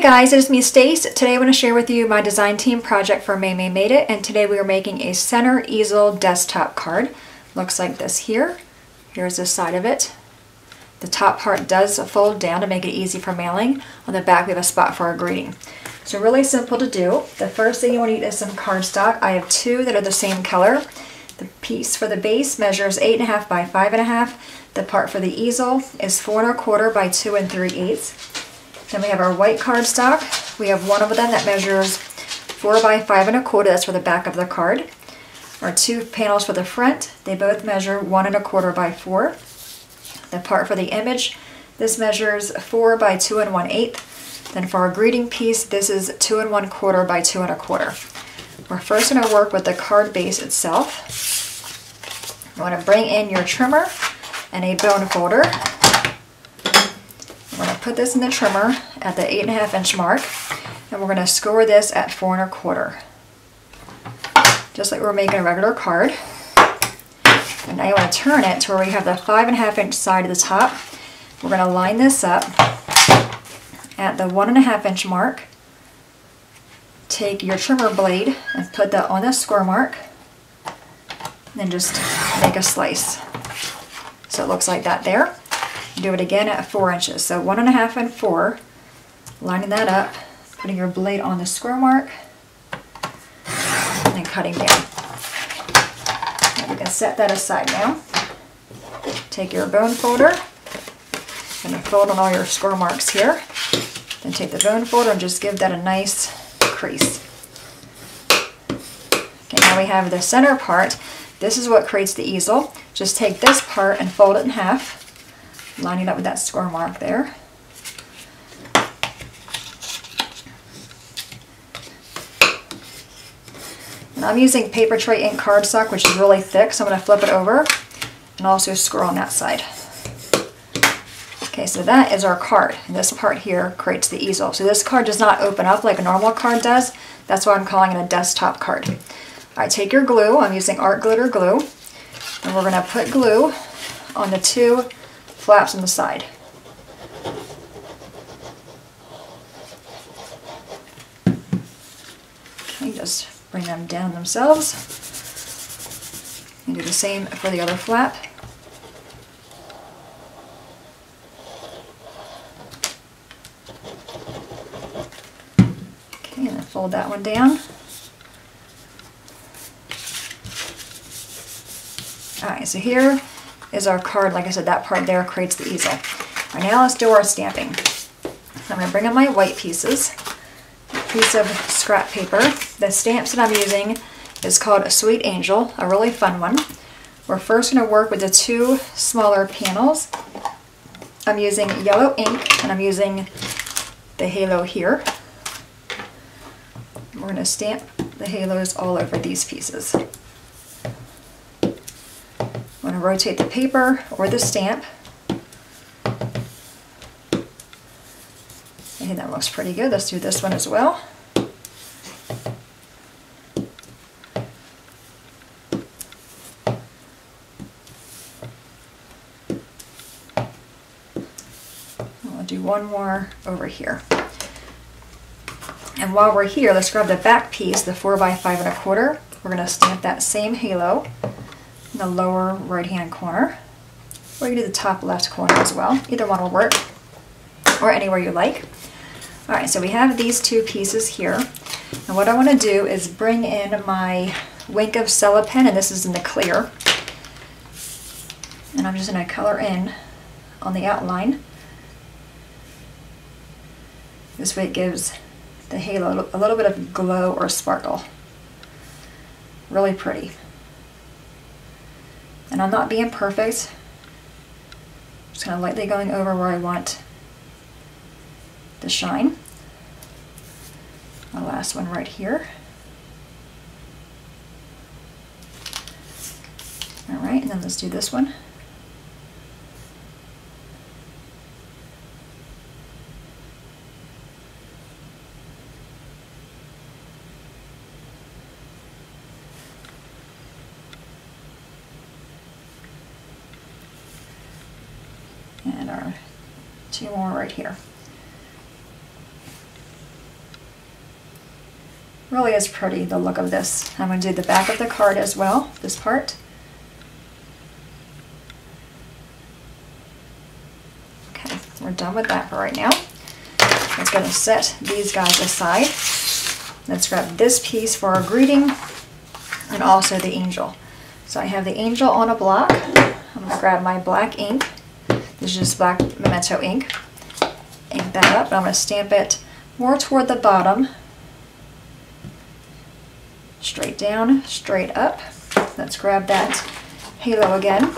guys, it is me, Stace. Today I want to share with you my design team project for Maymay Made It, and today we are making a center easel desktop card. Looks like this here. Here's the side of it. The top part does fold down to make it easy for mailing. On the back we have a spot for our greeting. So really simple to do. The first thing you want to need is some cardstock. I have two that are the same color. The piece for the base measures 8.5 by 5.5. The part for the easel is 4 1/4 by 2 3/8. Then we have our white cardstock. We have one of them that measures 4 by 5 1/4. That's for the back of the card. Our two panels for the front, they both measure 1 1/4 by 4. The part for the image, this measures 4 by 2 1/8. Then for our greeting piece, this is 2 1/4 by 2 1/4. We're first going to work with the card base itself. You want to bring in your trimmer and a bone folder. We're going to put this in the trimmer at the 8.5 inch mark, and we're going to score this at 4 1/4. Just like we're making a regular card. And now you want to turn it to where we have the 5.5 inch side of the top. We're going to line this up at the 1.5 inch mark. Take your trimmer blade and put that on the score mark. And then just make a slice. So it looks like that there. Do it again at 4 inches. So 1.5 and 4. Lining that up, putting your blade on the square mark, and then cutting down. And you can set that aside now. Take your bone folder, and fold on all your score marks here. Then take the bone folder and just give that a nice crease. Okay, now we have the center part. This is what creates the easel. Just take this part and fold it in half, lining up with that score mark there. And I'm using paper tray ink cardstock, which is really thick, so I'm going to flip it over and also score on that side. Okay, so that is our card, and this part here creates the easel. So this card does not open up like a normal card does. That's why I'm calling it a desktop card. All right, take your glue. I'm using art glitter glue, and we're going to put glue on the two flaps on the side. Okay, just bring them down themselves. And do the same for the other flap. Okay, and then fold that one down. Alright, so here is our card. Like I said, that part there creates the easel. Alright, now let's do our stamping. I'm going to bring in my white pieces. A piece of scrap paper. The stamps that I'm using is called a Sweet Angel, a really fun one. We're first going to work with the two smaller panels. I'm using yellow ink, and I'm using the halo here. We're going to stamp the halos all over these pieces. I'm going to rotate the paper or the stamp. Okay, that looks pretty good. Let's do this one as well. I'll do one more over here. And while we're here, let's grab the back piece, the 4 by 5 1/4. We're going to stamp that same halo in the lower right hand corner, or you can do the top left corner as well. Either one will work, or anywhere you like. Alright, so we have these two pieces here, and what I want to do is bring in my Wink of Stella pen, and this is in the clear, and I'm just going to color in on the outline. This way it gives the halo a little bit of glow or sparkle. Really pretty. And I'm not being perfect. Just kind of lightly going over where I want the shine. My last one right here. Alright, and then let's do this one. And our two more right here. Really is pretty, the look of this. I'm going to do the back of the card as well, this part. Okay, we're done with that for right now. Let's go and set these guys aside. Let's grab this piece for our greeting and also the angel. So I have the angel on a block. I'm going to grab my black ink. This is just black Memento ink. Ink that up, and I'm going to stamp it more toward the bottom. Straight down, straight up. Let's grab that halo again.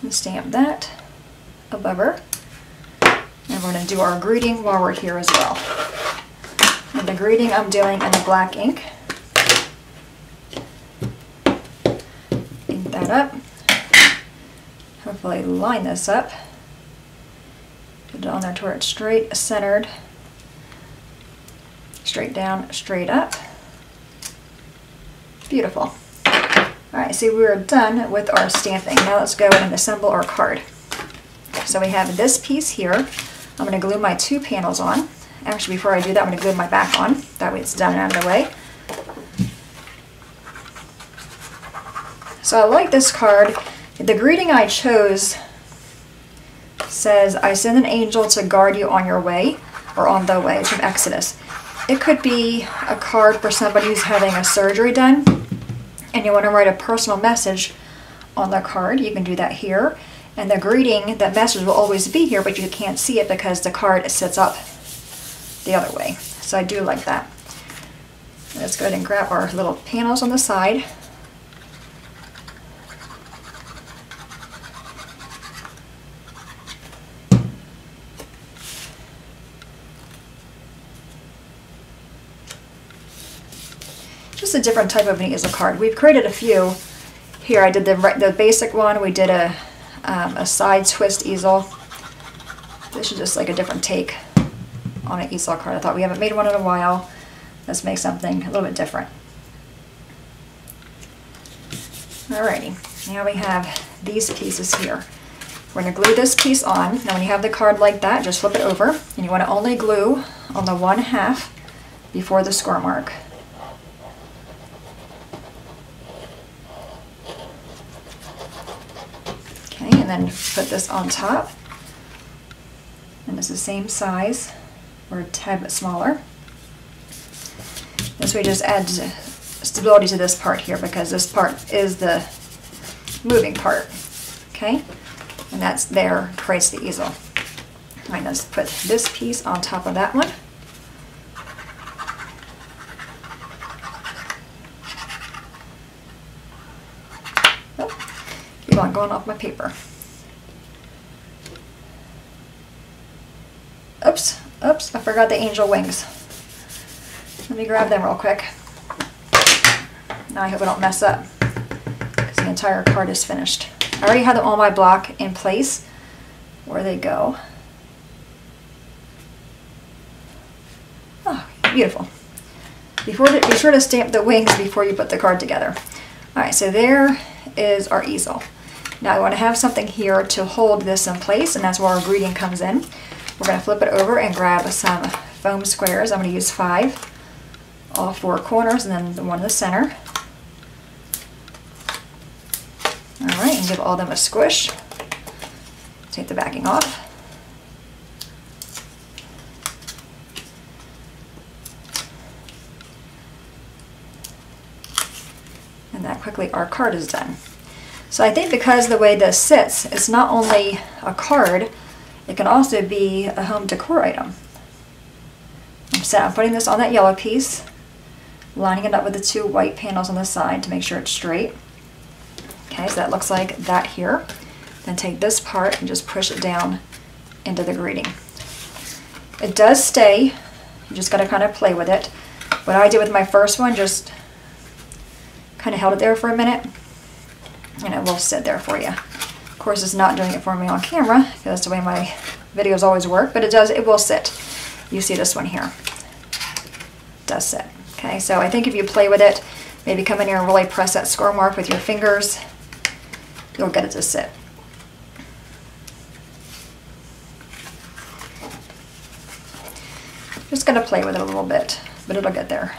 And stamp that above her. And we're going to do our greeting while we're here as well. And the greeting I'm doing in the black ink. Ink that up. Hopefully line this up. Put it on there to where it's straight, centered. Straight down, straight up. Beautiful. Alright, so we're done with our stamping. Now let's go and assemble our card. So we have this piece here. I'm going to glue my 2 panels on. Actually, before I do that, I'm going to glue my back on. That way it's done and out of the way. So I like this card. The greeting I chose says, I send an angel to guard you on your way, or on the way. It's from Exodus. It could be a card for somebody who's having a surgery done and you want to write a personal message on the card. You can do that here. And the greeting, that message will always be here, but you can't see it because the card sits up the other way. So I do like that. Let's go ahead and grab our little panels on the side. Just a different type of an easel card. We've created a few. Here I did the basic one. We did a side twist easel. This is just like a different take on an easel card. I thought we haven't made one in a while. Let's make something a little bit different. Alrighty, now we have these pieces here. We're going to glue this piece on. Now when you have the card like that, just flip it over. And you want to only glue on the 1/2 before the score mark. And then put this on top, and it's the same size or a tad bit smaller. This way just adds stability to this part here because this part is the moving part, okay? And that's there, creates the easel. All right, let's put this piece on top of that one. Oh, keep on going off my paper. Oops, I forgot the angel wings. Let me grab them real quick. Now I hope I don't mess up because the entire card is finished. I already have them on my block in place where they go. Oh, beautiful. Be sure to stamp the wings before you put the card together. Alright, so there is our easel. Now I want to have something here to hold this in place, and that's where our greeting comes in. We're going to flip it over and grab some foam squares. I'm going to use 5, all 4 corners, and then the one in the center. Alright, and give all of them a squish. Take the backing off. And that quickly our card is done. So I think because the way this sits, it's not only a card, it can also be a home decor item. I'm putting this on that yellow piece, lining it up with the 2 white panels on the side to make sure it's straight. Okay, so that looks like that here. Then take this part and just push it down into the greeting. It does stay, you just got to kind of play with it. What I did with my first one, just kind of held it there for a minute, and it will sit there for you. Of course, it's not doing it for me on camera because that's the way my videos always work, but it will sit. You see this one here. It does sit. Okay, so I think if you play with it, maybe come in here and really press that score mark with your fingers, you'll get it to sit. Just gonna play with it a little bit, but it'll get there.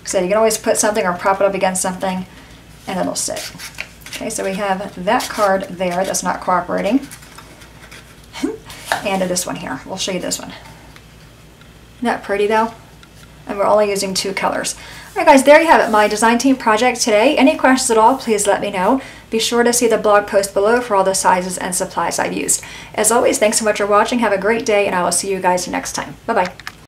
So you can always put something or prop it up against something and it'll sit. Okay, so we have that card there that's not cooperating. And this one here. We'll show you this one. Isn't that pretty though? And we're only using 2 colors. Alright guys, there you have it, my design team project today. Any questions at all, please let me know. Be sure to see the blog post below for all the sizes and supplies I've used. As always, thanks so much for watching. Have a great day, and I will see you guys next time. Bye-bye.